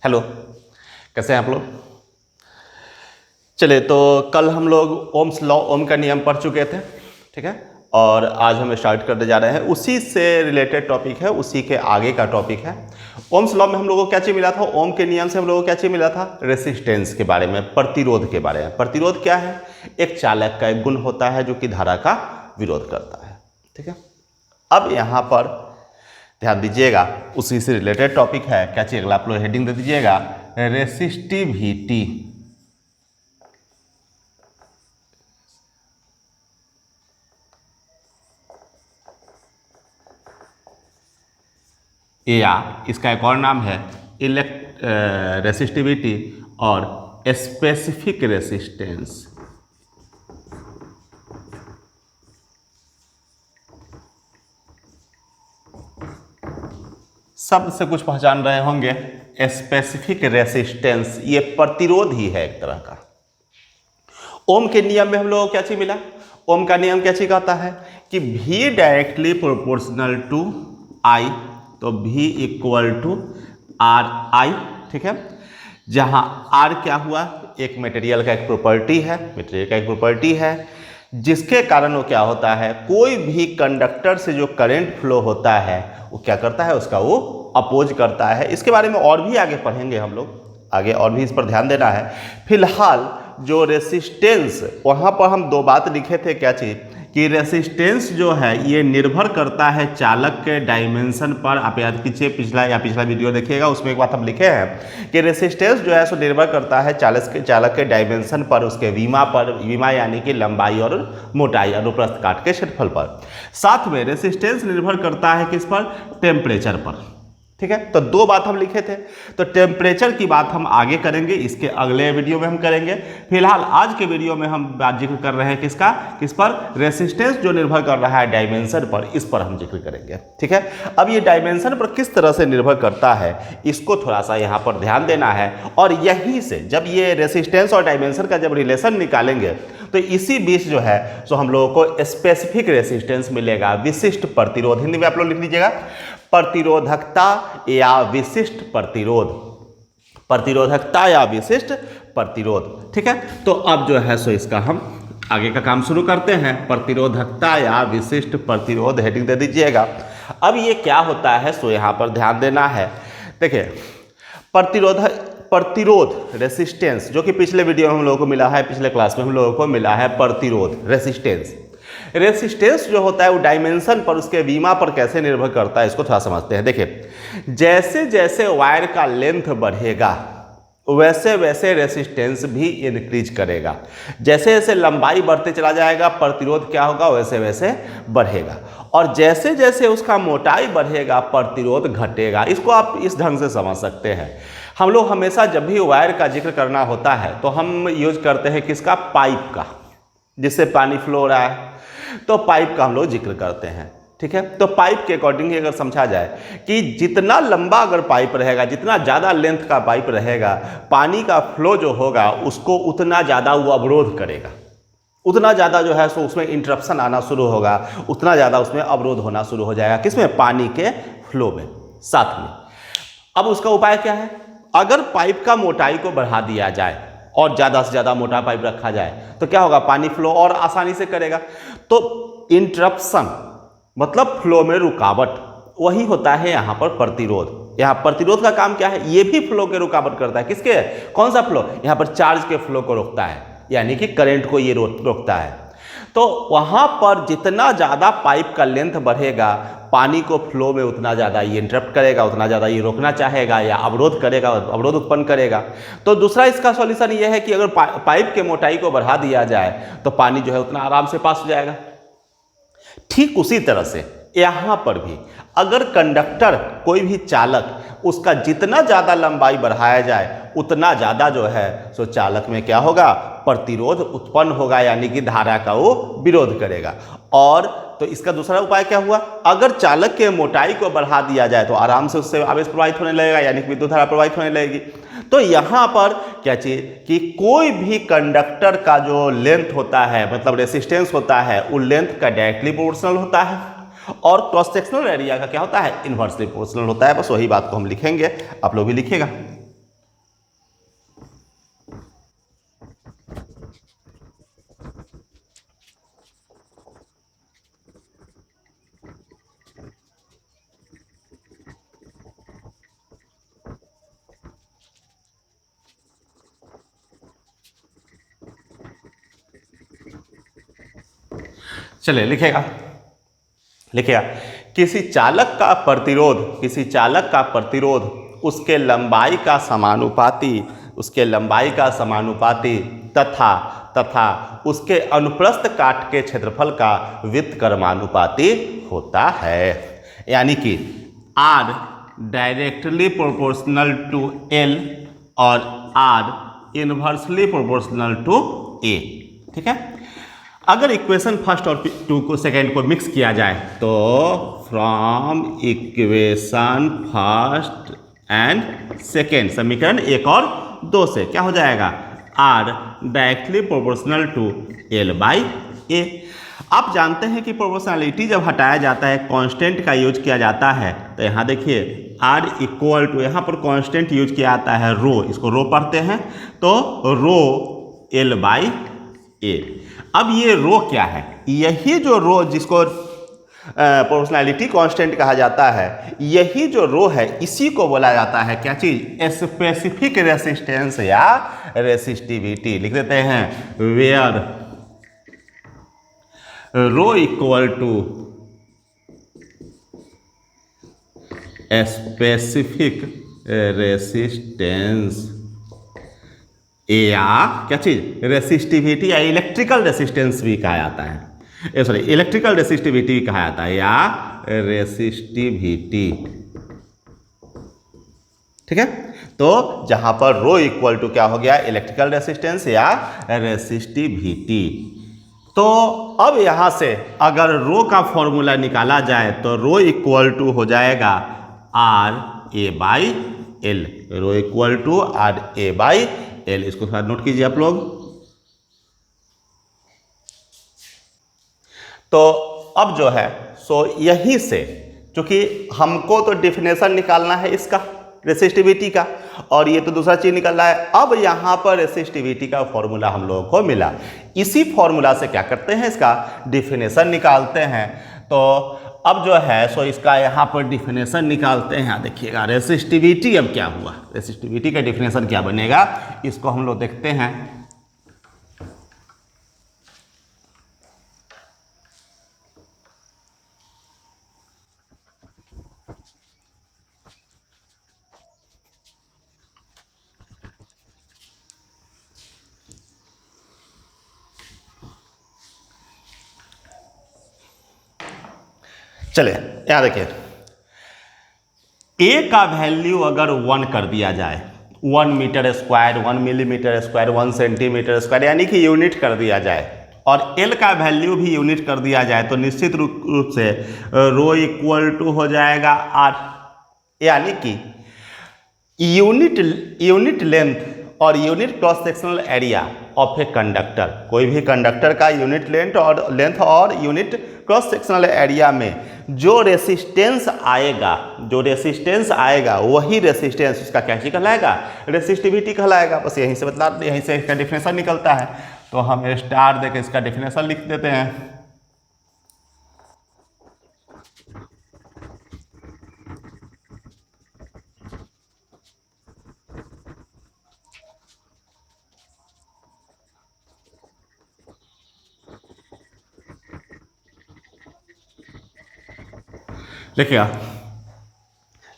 Hello, कैसे हैं आप लोग। चलिए, तो कल हम लोग ओम्स लॉ, ओम का नियम पढ़ चुके थे, ठीक है। और आज हम स्टार्ट करने जा रहे हैं, उसी से रिलेटेड टॉपिक है, उसी के आगे का टॉपिक है। ओम्स लॉ में हम लोगों को क्या चीज़ मिला था, ओम के नियम से हम लोगों को क्या चीज़ मिला था, रेसिस्टेंस के बारे में, प्रतिरोध के बारे में। प्रतिरोध क्या है, एक चालक का एक गुण होता है जो कि धारा का विरोध करता है, ठीक है। अब यहाँ पर ध्यान दीजिएगा, उसी से रिलेटेड टॉपिक है, क्या चाहिए अगला आप लोग हेडिंग दे दीजिएगा, रेसिस्टिविटी या इसका एक और नाम है रेसिस्टिविटी और स्पेसिफिक रेसिस्टेंस। शब्द से कुछ पहचान रहे होंगे, स्पेसिफिक रेसिस्टेंस, ये प्रतिरोध ही है एक तरह का। ओम के नियम में हम लोगों को क्या चीज मिला, ओम का नियम क्या चीज कहता है कि V directly proportional to I, तो V equal to R I, ठीक है। जहां R क्या हुआ, एक मटेरियल का एक प्रॉपर्टी है, मटेरियल का एक प्रॉपर्टी है जिसके कारण वो क्या होता है, कोई भी कंडक्टर से जो करंट फ्लो होता है वो क्या करता है, उसका वो अपोज करता है। इसके बारे में और भी आगे पढ़ेंगे हम लोग, आगे और भी इस पर ध्यान देना है। फिलहाल जो रेसिस्टेंस, वहाँ पर हम दो बात लिखे थे, क्या चीज़ कि रेसिस्टेंस जो है ये निर्भर करता है चालक के डायमेंशन पर। आप याद कीजिए, पिछला वीडियो देखिएगा, उसमें एक बात हम लिखे हैं कि रेसिस्टेंस जो है सो निर्भर करता है चालक के डायमेंशन पर, उसके विमा पर, विमा यानी कि लंबाई और मोटाई, अनुप्रस्थ काट के क्षेत्रफल पर। साथ में रेसिस्टेंस निर्भर करता है किस पर, टेम्परेचर पर, ठीक है। तो दो बात हम लिखे थे, तो टेम्परेचर की बात हम आगे करेंगे, इसके अगले वीडियो में हम करेंगे। फिलहाल आज के वीडियो में हम बात जिक्र कर रहे हैं किसका, किस पर, रेसिस्टेंस जो निर्भर कर रहा है डायमेंशन पर, इस पर हम जिक्र करेंगे, ठीक है। अब ये डायमेंशन पर किस तरह से निर्भर करता है, इसको थोड़ा सा यहाँ पर ध्यान देना है। और यहीं से जब ये रेसिस्टेंस और डायमेंशन का जब रिलेशन निकालेंगे तो इसी बीच जो है सो हम लोगों को स्पेसिफिक रेसिस्टेंस मिलेगा, विशिष्ट प्रतिरोध। हिंदी में आप लोग लिख लीजिएगा, प्रतिरोधकता या विशिष्ट प्रतिरोध, प्रतिरोधकता या विशिष्ट प्रतिरोध, ठीक है। तो अब जो है सो इसका हम आगे का काम शुरू करते हैं। प्रतिरोधकता या विशिष्ट प्रतिरोध हेडिंग दे दीजिएगा। अब ये क्या होता है सो यहाँ पर ध्यान देना है। देखिए, प्रतिरोध रेसिस्टेंस, जो कि पिछले वीडियो में हम लोगों को मिला है, पिछले क्लास में हम लोगों को मिला है प्रतिरोध रेसिस्टेंस। रेसिस्टेंस जो होता है वो डायमेंशन पर, उसके विमा पर कैसे निर्भर करता है, इसको थोड़ा समझते हैं। देखिए, जैसे जैसे वायर का लेंथ बढ़ेगा वैसे वैसे रेसिस्टेंस भी इंक्रीज करेगा। जैसे जैसे लंबाई बढ़ते चला जाएगा, प्रतिरोध क्या होगा, वैसे वैसे बढ़ेगा। और जैसे जैसे उसका मोटाई बढ़ेगा, प्रतिरोध घटेगा। इसको आप इस ढंग से समझ सकते हैं। हम लोग हमेशा जब भी वायर का जिक्र करना होता है तो हम यूज करते हैं किसका, पाइप का, जिससे पानी फ्लो हो रहा है, तो पाइप का हम लोग जिक्र करते हैं, ठीक है। तो पाइप के अकॉर्डिंग ही अगर समझा जाए कि जितना लंबा अगर पाइप रहेगा, जितना ज़्यादा लेंथ का पाइप रहेगा, पानी का फ्लो जो होगा उसको उतना ज़्यादा वो अवरोध करेगा, उतना ज़्यादा जो है सो उसमें इंटरप्शन आना शुरू होगा, उतना ज़्यादा उसमें अवरोध होना शुरू हो जाएगा, किसमें, पानी के फ्लो में, साथ में। अब उसका उपाय क्या है, अगर पाइप का मोटाई को बढ़ा दिया जाए और ज़्यादा से ज़्यादा मोटा पाइप रखा जाए तो क्या होगा, पानी फ्लो और आसानी से करेगा। तो इंटरप्शन मतलब फ्लो में रुकावट, वही होता है यहाँ पर प्रतिरोध। यहाँ प्रतिरोध का काम क्या है, ये भी फ्लो के रुकावट करता है। किसके, कौन सा फ्लो, यहाँ पर चार्ज के फ्लो को रोकता है, यानी कि करंट को ये रोकता है। तो वहाँ पर जितना ज़्यादा पाइप का लेंथ बढ़ेगा, पानी को फ्लो में उतना ज़्यादा ये इंटरप्ट करेगा, उतना ज़्यादा ये रोकना चाहेगा या अवरोध करेगा, अवरोध उत्पन्न करेगा। तो दूसरा इसका सॉल्यूशन ये है कि अगर पाइप के मोटाई को बढ़ा दिया जाए तो पानी जो है उतना आराम से पास हो जाएगा। ठीक उसी तरह से यहाँ पर भी अगर कंडक्टर, कोई भी चालक, उसका जितना ज़्यादा लंबाई बढ़ाया जाए उतना ज़्यादा जो है सो चालक में क्या होगा, प्रतिरोध उत्पन्न होगा, यानी कि धारा का वो विरोध करेगा। और तो इसका दूसरा उपाय क्या हुआ, अगर चालक के मोटाई को बढ़ा दिया जाए तो आराम से उससे आवेश प्रवाहित होने लगेगा, यानी कि विद्युत धारा प्रवाहित होने लगेगी। तो यहाँ पर क्या चीज़ कि कोई भी कंडक्टर का जो लेंथ होता है, मतलब रेसिस्टेंस होता है, वो लेंथ का डायरेक्टली प्रोपोर्शनल होता है और क्रॉस सेक्शनल एरिया का क्या होता है, इन्वर्सली प्रोपोर्शनल होता है। बस वही बात को हम लिखेंगे, आप लोग भी लिखिएगा। चलिए लिखिएगा किसी चालक का प्रतिरोध उसके लंबाई का समानुपाती तथा उसके अनुप्रस्थ काट के क्षेत्रफल का व्युत्क्रमानुपाती होता है। यानी कि R directly proportional to L और R inversely proportional to A। ठीक है, अगर इक्वेशन फर्स्ट और सेकेंड को मिक्स किया जाए तो from equation first and second समीकरण 1 और 2 से क्या हो जाएगा, R directly proportional to L/A। आप जानते हैं कि प्रोपोर्शनलिटी जब हटाया जाता है कांस्टेंट का यूज किया जाता है, तो यहाँ देखिए R इक्वल टू, यहाँ पर कांस्टेंट यूज किया जाता है रो, इसको रो पढ़ते हैं तो रो L/A। अब ये रो क्या है, यही जो रो जिसको प्रोपोर्शनलिटी कांस्टेंट कहा जाता है, यही जो रो है इसी को बोला जाता है क्या चीज, स्पेसिफिक रेसिस्टेंस या रेसिस्टिविटी। लिख देते हैं where rho equal to specific resistance या क्या चीज, रेसिस्टिविटी या इलेक्ट्रिकल रेसिस्टेंस भी कहा जाता है, इलेक्ट्रिकल रेसिस्टिविटी कहा जाता है या रेसिस्टिविटी। ठीक है, तो जहां पर रो इक्वल टू क्या हो गया, इलेक्ट्रिकल रेसिस्टेंस या रेसिस्टिविटी। तो अब यहां से अगर रो का फॉर्मूला निकाला जाए तो रो इक्वल टू हो जाएगा RA/L, row equal to RA/L। इसको थोड़ा नोट कीजिए आप लोग। तो अब जो है सो यहीं से, क्योंकि हमको तो डिफिनेशन निकालना है इसका रेसिस्टिविटी का, और ये तो दूसरा चीज निकल रहा है। अब यहाँ पर रेसिस्टिविटी का फॉर्मूला हम लोगों को मिला, इसी फॉर्मूला से क्या करते हैं, इसका डिफिनेशन निकालते हैं। तो अब जो है सो इसका यहाँ पर डिफिनेशन निकालते हैं। देखिएगा रेसिस्टिविटी अब क्या हुआ, रेसिस्टिविटी का डिफिनेशन क्या बनेगा, इसको हम लोग देखते हैं। चलिए यहाँ देखिए, ए का वैल्यू अगर 1 कर दिया जाए, 1 metre square, 1 millimetre square, 1 centimetre square, यानी कि यूनिट कर दिया जाए, और एल का वैल्यू भी यूनिट कर दिया जाए, तो निश्चित रूप से रो इक्वल टू हो जाएगा आर, यानी कि यूनिट लेंथ और unit cross sectional area of a conductor, कोई भी कंडक्टर का यूनिट लेंथ और यूनिट क्रॉस सेक्शनल एरिया में जो रेसिस्टेंस आएगा वही रेसिस्टेंस उसका क्या कहलाएगा, रेसिस्टिविटी कहलाएगा। बस यहीं से इसका डिफिनेशन निकलता है। तो हम स्टार देके इसका डिफिनेशन लिख देते हैं।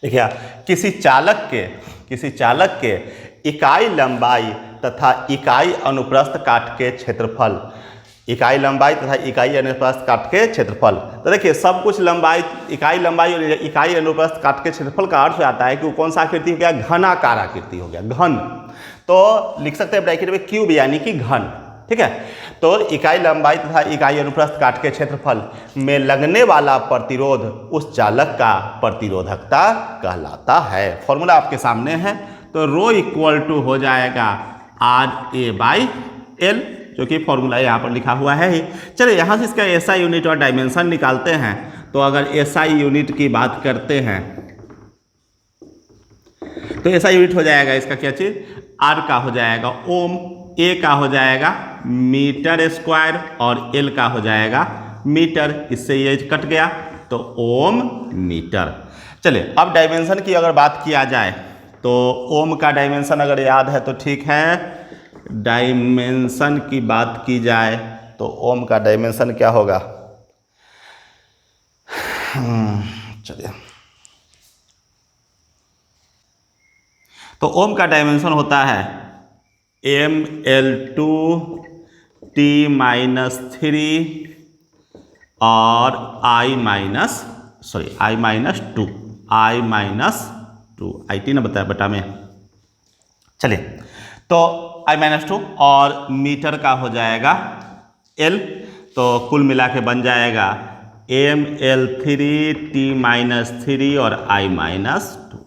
देखिए किसी चालक के इकाई लंबाई तथा इकाई अनुप्रस्थ काट के क्षेत्रफल, तो देखिए सब कुछ इकाई लंबाई और इकाई अनुप्रस्थ काट के क्षेत्रफल का अर्थ आता है कि वो कौन सा आकृति हो गया, घनाकार आकृति हो गया, घन। तो लिख सकते हैं ब्रैकेट में क्यूब यानी कि घन। ठीक है, तो इकाई लंबाई तथा इकाई अनुप्रस्थ काट के क्षेत्रफल में लगने वाला प्रतिरोध उस चालक का प्रतिरोधकता कहलाता है। फॉर्मूला आपके सामने है। तो रो इक्वल टू हो जाएगा RA/L, जो कि फॉर्मूला यहाँ पर लिखा हुआ है ही। चलिए यहाँ से इसका SI यूनिट और डायमेंशन निकालते हैं। तो अगर SI यूनिट की बात करते हैं तो SI यूनिट हो जाएगा इसका क्या चीज़, R का हो जाएगा ओम, A का हो जाएगा मीटर स्क्वायर और L का हो जाएगा मीटर। इससे ये कट गया तो ओम मीटर। चलिए अब डायमेंशन की अगर बात किया जाए तो ओम का डायमेंशन अगर याद है तो ठीक है। डायमेंशन की बात की जाए तो ओम का डायमेंशन क्या होगा, चलिए, तो ओम का डायमेंशन होता है ml2 t-3 और I-2 IT ना बताया बटा में। चलिए, तो I-2 और मीटर का हो जाएगा L, तो कुल मिला के बन जाएगा ml3 t-3 और I-2।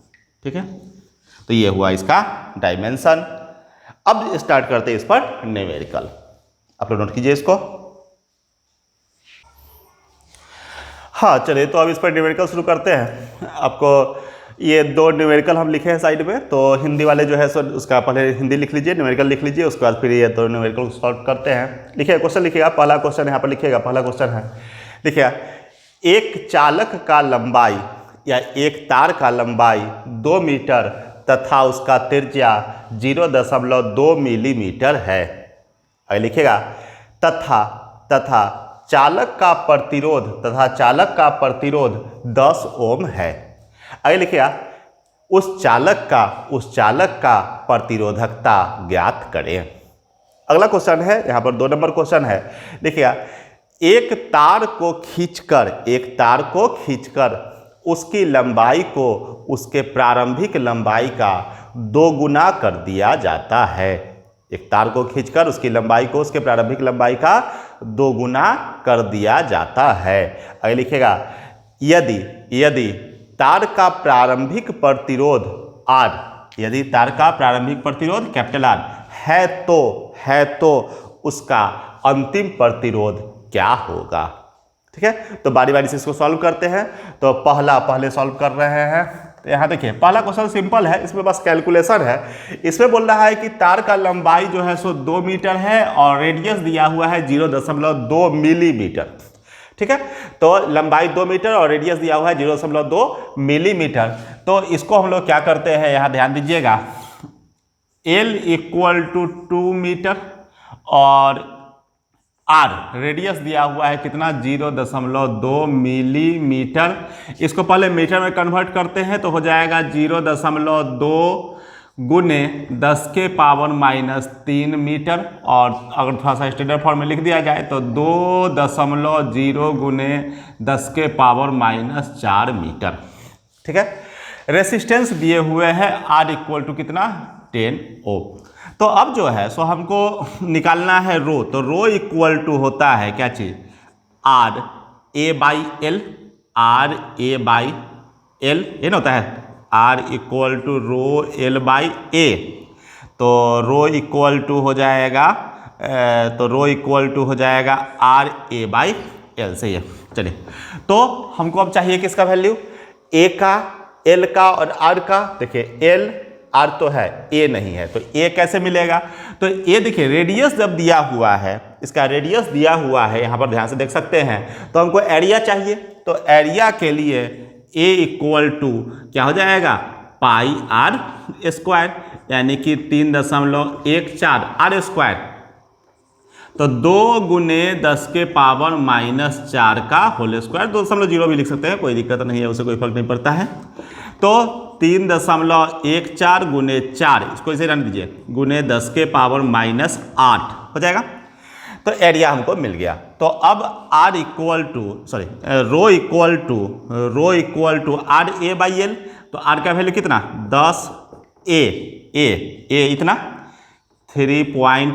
ठीक है, तो ये हुआ इसका डायमेंशन। अब स्टार्ट करते हैं इस पर न्यूमेरिकल। आप लोग नोट कीजिए इसको। हाँ चलिए, तो अब इस पर न्यूमेरिकल शुरू करते हैं। आपको ये दो न्यूमेरिकल हम लिखे हैं साइड में, तो हिंदी वाले जो है सो उसका पहले हिंदी लिख लीजिए, न्यूमेरिकल लिख लीजिए, उसके बाद फिर ये दो न्यूमेरिकल सॉल्व करते हैं। लिखिए, क्वेश्चन लिखिएगा, पहला क्वेश्चन यहाँ पर लिखिएगा। पहला क्वेश्चन है, लिखिएगा, एक चालक का लंबाई या एक तार का लंबाई 2 मीटर तथा उसका त्रिज्या 0.2 मिलीमीटर है। अगर लिखिएगा तथा चालक का प्रतिरोध 10 ओम है। अगर लिखिएगा उस चालक का प्रतिरोधकता ज्ञात करें। अगला क्वेश्चन है, यहाँ पर 2 नंबर क्वेश्चन है। देखिएगा, एक तार को खींचकर उसकी लंबाई को उसके प्रारंभिक लंबाई का 2 गुना कर दिया जाता है। एक तार को खींचकर उसकी लंबाई को उसके प्रारंभिक लंबाई का 2 गुना कर दिया जाता है। अगर लिखेगा, यदि तार का प्रारंभिक प्रतिरोध R, यदि तार का प्रारंभिक प्रतिरोध कैपिटल R है तो उसका अंतिम प्रतिरोध क्या होगा। ठीक है, तो बारी बारी से इसको सॉल्व करते हैं। तो पहले सॉल्व कर रहे हैं। तो यहाँ देखिए, पहला क्वेश्चन सिंपल है, इसमें बस कैलकुलेशन है। इसमें बोल रहा है कि तार का लंबाई जो है सो 2 मीटर है और रेडियस दिया हुआ है 0.2 मिलीमीटर। ठीक है, तो लंबाई 2 मीटर और रेडियस दिया हुआ है 0.2 मिलीमीटर। तो इसको हम लोग क्या करते हैं, यहाँ ध्यान दीजिएगा, L = 2 मीटर और R रेडियस दिया हुआ है कितना, 0.2 मिलीमीटर। इसको पहले मीटर में कन्वर्ट करते हैं तो हो जाएगा 0.2 गुने 10⁻³ मीटर, और अगर थोड़ा सा स्टैंडर्ड फॉर्म में लिख दिया जाए तो 2.0 गुने 10⁻⁴ मीटर। ठीक है, रेसिस्टेंस दिए हुए हैं R = कितना, 10 ओम। तो अब जो है सो हमको निकालना है रो, तो रो = होता है क्या चीज़, RA/L, ये ना होता है R = ρL/A। तो रो = हो जाएगा RA/L। सही है। चलिए, तो हमको अब चाहिए किसका वैल्यू, A का, L का और R का। देखिए L R तो है, A नहीं है, तो A कैसे मिलेगा। तो A देखिए, रेडियस जब दिया हुआ है, इसका रेडियस दिया हुआ है, यहाँ पर ध्यान से देख सकते हैं। तो हमको एरिया चाहिए, तो एरिया के लिए A = क्या हो जाएगा, πr², यानी कि 3.14 r²। तो 2 गुने 10⁻⁴ का होल स्क्वायर, 2.0 भी लिख सकते हैं, कोई दिक्कत नहीं है, उसे कोई फर्क नहीं पड़ता है। तो 3.14 गुने 4, इसको इसे रन दीजिए, गुने 10⁻⁸ हो जाएगा। तो एरिया हमको मिल गया। तो अब रो = RA/L। तो R का वैल्यू कितना, 10 A इतना 3.14 ×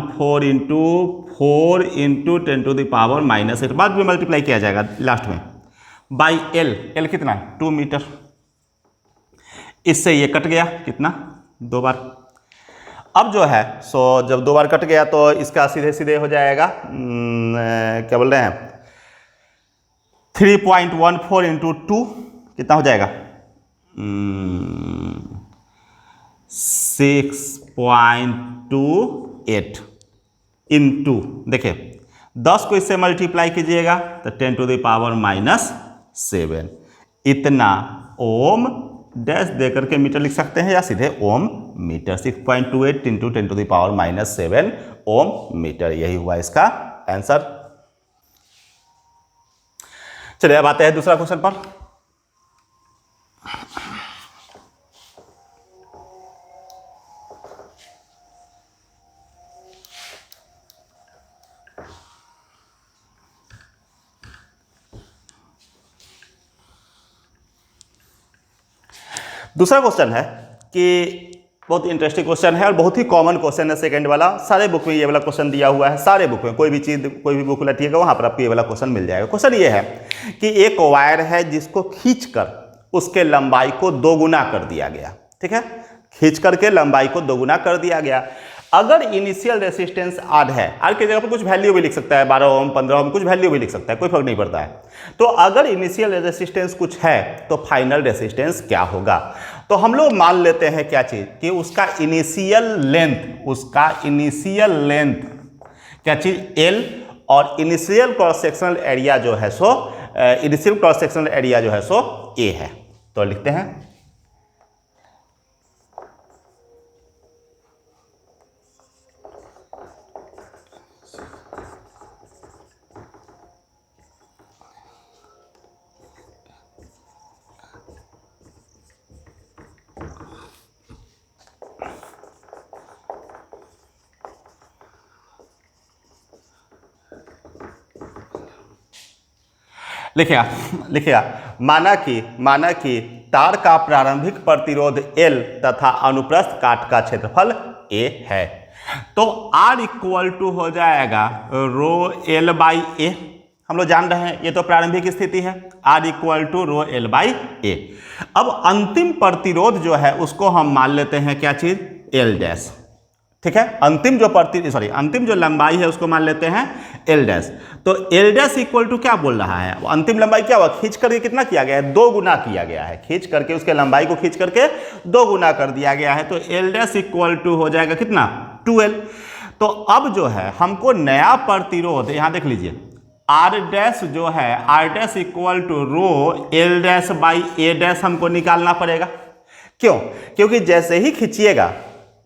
4 × 10⁻⁻⁸, बाद में मल्टीप्लाई किया जाएगा लास्ट में, बाई L कितना, 2 मीटर। इससे ये कट गया कितना, 2 बार। अब जो है सो जब 2 बार कट गया तो इसका सीधे हो जाएगा, क्या बोल रहे हैं, 3.14 × 2 कितना हो जाएगा, 6.28 इंटू, देखिए 10 को इससे मल्टीप्लाई कीजिएगा तो 10⁻⁷ इतना ओम डैश दे करके मीटर लिख सकते हैं, या सीधे ओम मीटर। 6.28 × 10⁻⁷ ओम मीटर, यही हुआ इसका आंसर। चलिए अब आते हैं दूसरा क्वेश्चन पर। दूसरा क्वेश्चन है कि बहुत इंटरेस्टिंग क्वेश्चन है और बहुत ही कॉमन क्वेश्चन है, सेकंड वाला। सारे बुक में ये वाला क्वेश्चन दिया हुआ है, सारे बुक में कोई भी चीज, कोई भी बुक लटिएगा वहां पर आपको ये वाला क्वेश्चन मिल जाएगा। क्वेश्चन ये है कि एक वायर है जिसको खींचकर उसके लंबाई को दोगुना कर दिया गया, ठीक है, खींच करके लंबाई को दोगुना कर दिया गया। अगर इनिशियल रेसिस्टेंस आर है, आर की जगह पर कुछ वैल्यू भी लिख सकता है, 12 ओम 15 ओम कुछ वैल्यू भी लिख सकता है, कोई फर्क नहीं पड़ता है। तो अगर इनिशियल रेसिस्टेंस कुछ है तो फाइनल रेसिस्टेंस क्या होगा? तो हम लोग मान लेते हैं क्या चीज कि उसका इनिशियल लेंथ क्या चीज एल, और इनिशियल क्रॉस सेक्शनल एरिया जो है सो ए है। तो लिखते हैं लिखिएगा माना कि तार का प्रारंभिक प्रतिरोध L तथा अनुप्रस्थ काट का क्षेत्रफल A है। तो R इक्वल टू हो जाएगा रो L बाई ए। हम लोग जान रहे हैं ये तो प्रारंभिक स्थिति है, R equal to rho L by A. अब अंतिम प्रतिरोध जो है उसको हम मान लेते हैं क्या चीज L डैश, ठीक है। अंतिम जो लंबाई है उसको मान लेते हैं L डैश। तो L डैश इक्वल टू क्या बोल रहा है, अंतिम लंबाई क्या हुआ, खींच करके कितना किया गया है, 2 गुना किया गया है, खींच करके उसके लंबाई को खींच करके 2 गुना कर दिया गया है। तो L डैश इक्वल टू हो जाएगा कितना 2L। तो अब जो है हमको नया प्रतिरोध यहां देख लीजिए R डैश जो है R dash equal to rho L dash by A dash हमको निकालना पड़ेगा। क्यों? क्योंकि जैसे ही खींचिएगा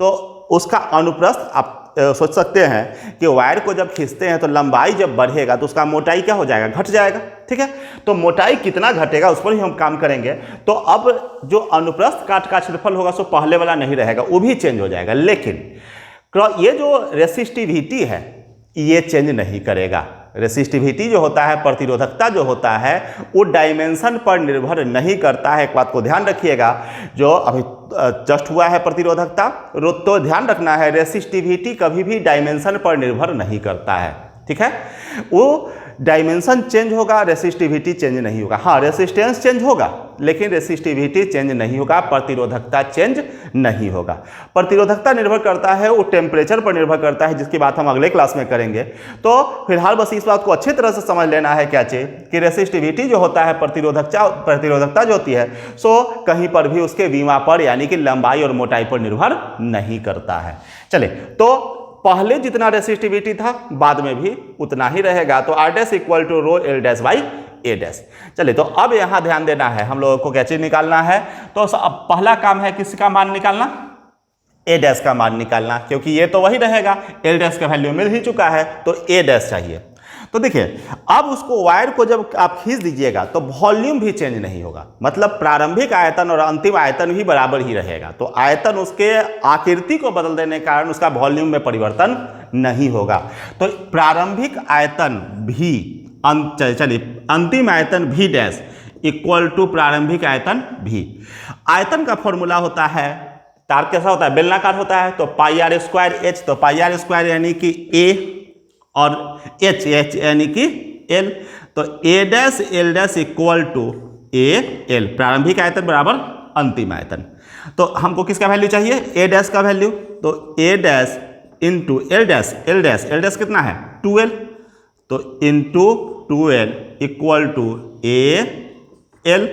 तो उसका अनुप्रस्थ आप सोच सकते हैं कि वायर को जब खींचते हैं तो लंबाई जब बढ़ेगा तो उसका मोटाई क्या हो जाएगा, घट जाएगा, ठीक है। तो मोटाई कितना घटेगा उस पर ही हम काम करेंगे। तो अब जो अनुप्रस्थ काट का क्षेत्रफल होगा सो पहले वाला नहीं रहेगा, वो भी चेंज हो जाएगा। लेकिन ये जो रेसिस्टिविटी है ये चेंज नहीं करेगा। रेसिस्टिविटी जो होता है, प्रतिरोधकता जो होता है, वो डायमेंशन पर निर्भर नहीं करता है। एक बात को ध्यान रखिएगा, जो अभी जस्ट हुआ है प्रतिरोधकता, तो ध्यान रखना है रेसिस्टिविटी कभी भी डायमेंशन पर निर्भर नहीं करता है, ठीक है। वो डायमेंशन चेंज होगा, रेसिस्टिविटी चेंज नहीं होगा। हाँ, रेसिस्टेंस चेंज होगा लेकिन रेसिस्टिविटी चेंज नहीं होगा, प्रतिरोधकता चेंज नहीं होगा। प्रतिरोधकता निर्भर करता है, वो टेम्परेचर पर निर्भर करता है, जिसकी बात हम अगले क्लास में करेंगे। तो फिलहाल बस इस बात को अच्छी तरह से समझ लेना है क्या चीज कि रेसिस्टिविटी जो होता है, प्रतिरोधकता जो होती है सो कहीं पर भी उसके विमा पर यानी कि लंबाई और मोटाई पर निर्भर नहीं करता है। चलिए, तो पहले जितना रेसिस्टिविटी था बाद में भी उतना ही रहेगा। तो R dash equal to rho L dash by A dash. चलिए, तो अब यहां ध्यान देना है, हम लोगों को क्या चीज निकालना है। तो अब पहला काम है किसका मान निकालना, A डैश का मान निकालना, क्योंकि ये तो वही रहेगा, L डैश का वैल्यू मिल ही चुका है तो A डैश चाहिए। तो देखिए, अब उसको वायर को जब आप खींच दीजिएगा तो वॉल्यूम भी चेंज नहीं होगा, मतलब प्रारंभिक आयतन और अंतिम आयतन भी बराबर ही रहेगा। तो आयतन उसके आकृति को बदल देने के कारण उसका वॉल्यूम में परिवर्तन नहीं होगा। तो प्रारंभिक आयतन भी चलिए अंतिम आयतन भी डैश इक्वल टू प्रारंभिक आयतन भी। आयतन का फॉर्मूला होता है, तार कैसा होता है, बेलनाकार होता है, तो पाई आर स्क्वायर एच। तो पाई आर स्क्वायर यानी कि ए और एच यानी कि एल। तो A dash L dash equal to A L, प्रारंभिक आयतन बराबर अंतिम आयतन। तो हमको किसका वैल्यू चाहिए, ए डैश का वैल्यू। तो A dash into L dash, L dash कितना है 2L, तो into 2L equal to A L.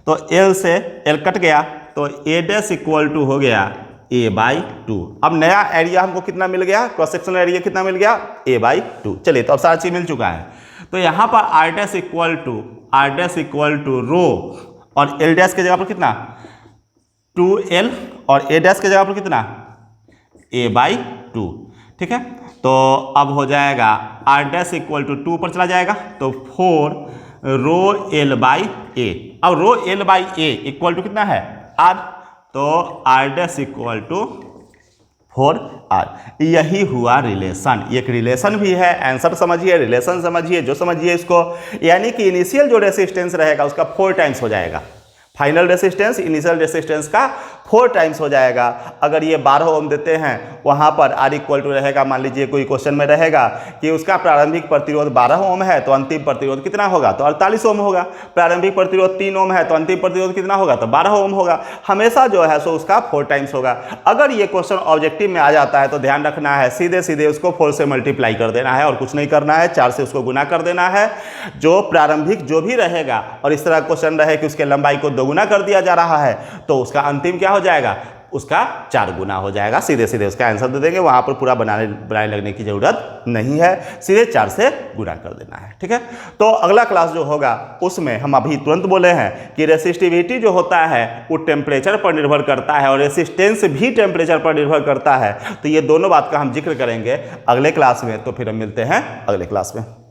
तो एल से एल कट गया तो ए डैश इक्वल टू हो गया A बाई 2। अब नया एरिया हमको कितना मिल गया, क्रॉस सेक्शनल एरिया कितना मिल गया, A बाई 2। चलिए, तो अब सारा चीज मिल चुका है। तो यहाँ पर R डैश इक्वल टू रो और L डैश के जगह पर कितना 2L और A डैश के जगह पर कितना A बाई 2, ठीक है। तो अब हो जाएगा R डैश इक्वल टू 2 पर चला जाएगा तो 4 रो एल बाई ए। अब rho L by A equal to कितना है आर, तो are dash equal to 4r। यही हुआ रिलेशन, एक रिलेशन भी है, आंसर समझिए, रिलेशन समझिए, जो समझिए इसको, यानी कि इनिशियल जो रेसिस्टेंस रहेगा उसका 4 टाइम्स हो जाएगा। फाइनल रेसिस्टेंस इनिशियल रेसिस्टेंस का 4 टाइम्स हो जाएगा। अगर ये 12 ओम देते हैं, वहाँ पर R इक्वल टू रहेगा, मान लीजिए कोई क्वेश्चन में रहेगा कि उसका प्रारंभिक प्रतिरोध 12 ओम है तो अंतिम प्रतिरोध कितना होगा, तो 48 ओम होगा। प्रारंभिक प्रतिरोध 3 ओम है तो अंतिम प्रतिरोध कितना होगा, तो 12 ओम होगा। हमेशा जो है सो उसका 4 टाइम्स होगा। अगर ये क्वेश्चन ऑब्जेक्टिव में आ जाता है तो ध्यान रखना है, सीधे सीधे उसको 4 से मल्टीप्लाई कर देना है और कुछ नहीं करना है, 4 से उसको गुना कर देना है। जो प्रारंभिक जो भी रहेगा और इस तरह क्वेश्चन रहे कि उसके लंबाई को दोगुना कर दिया जा रहा है, तो उसका अंतिम क्या हो जाएगा, उसका 4 गुना हो जाएगा। सीधे सीधे उसका आंसर दे देंगे, वहां पर पूरा बनाने लगने की जरूरत नहीं है, सीधे 4 से गुना कर देना है। ठीक है, तो अगला क्लास जो होगा उसमें हम अभी तुरंत बोले हैं कि रेसिस्टिविटी जो होता है वो टेम्परेचर पर निर्भर करता है और रेसिस्टेंस भी टेम्परेचर पर निर्भर करता है। तो ये दोनों बात का हम जिक्र करेंगे अगले क्लास में। तो फिर हम मिलते हैं अगले क्लास में।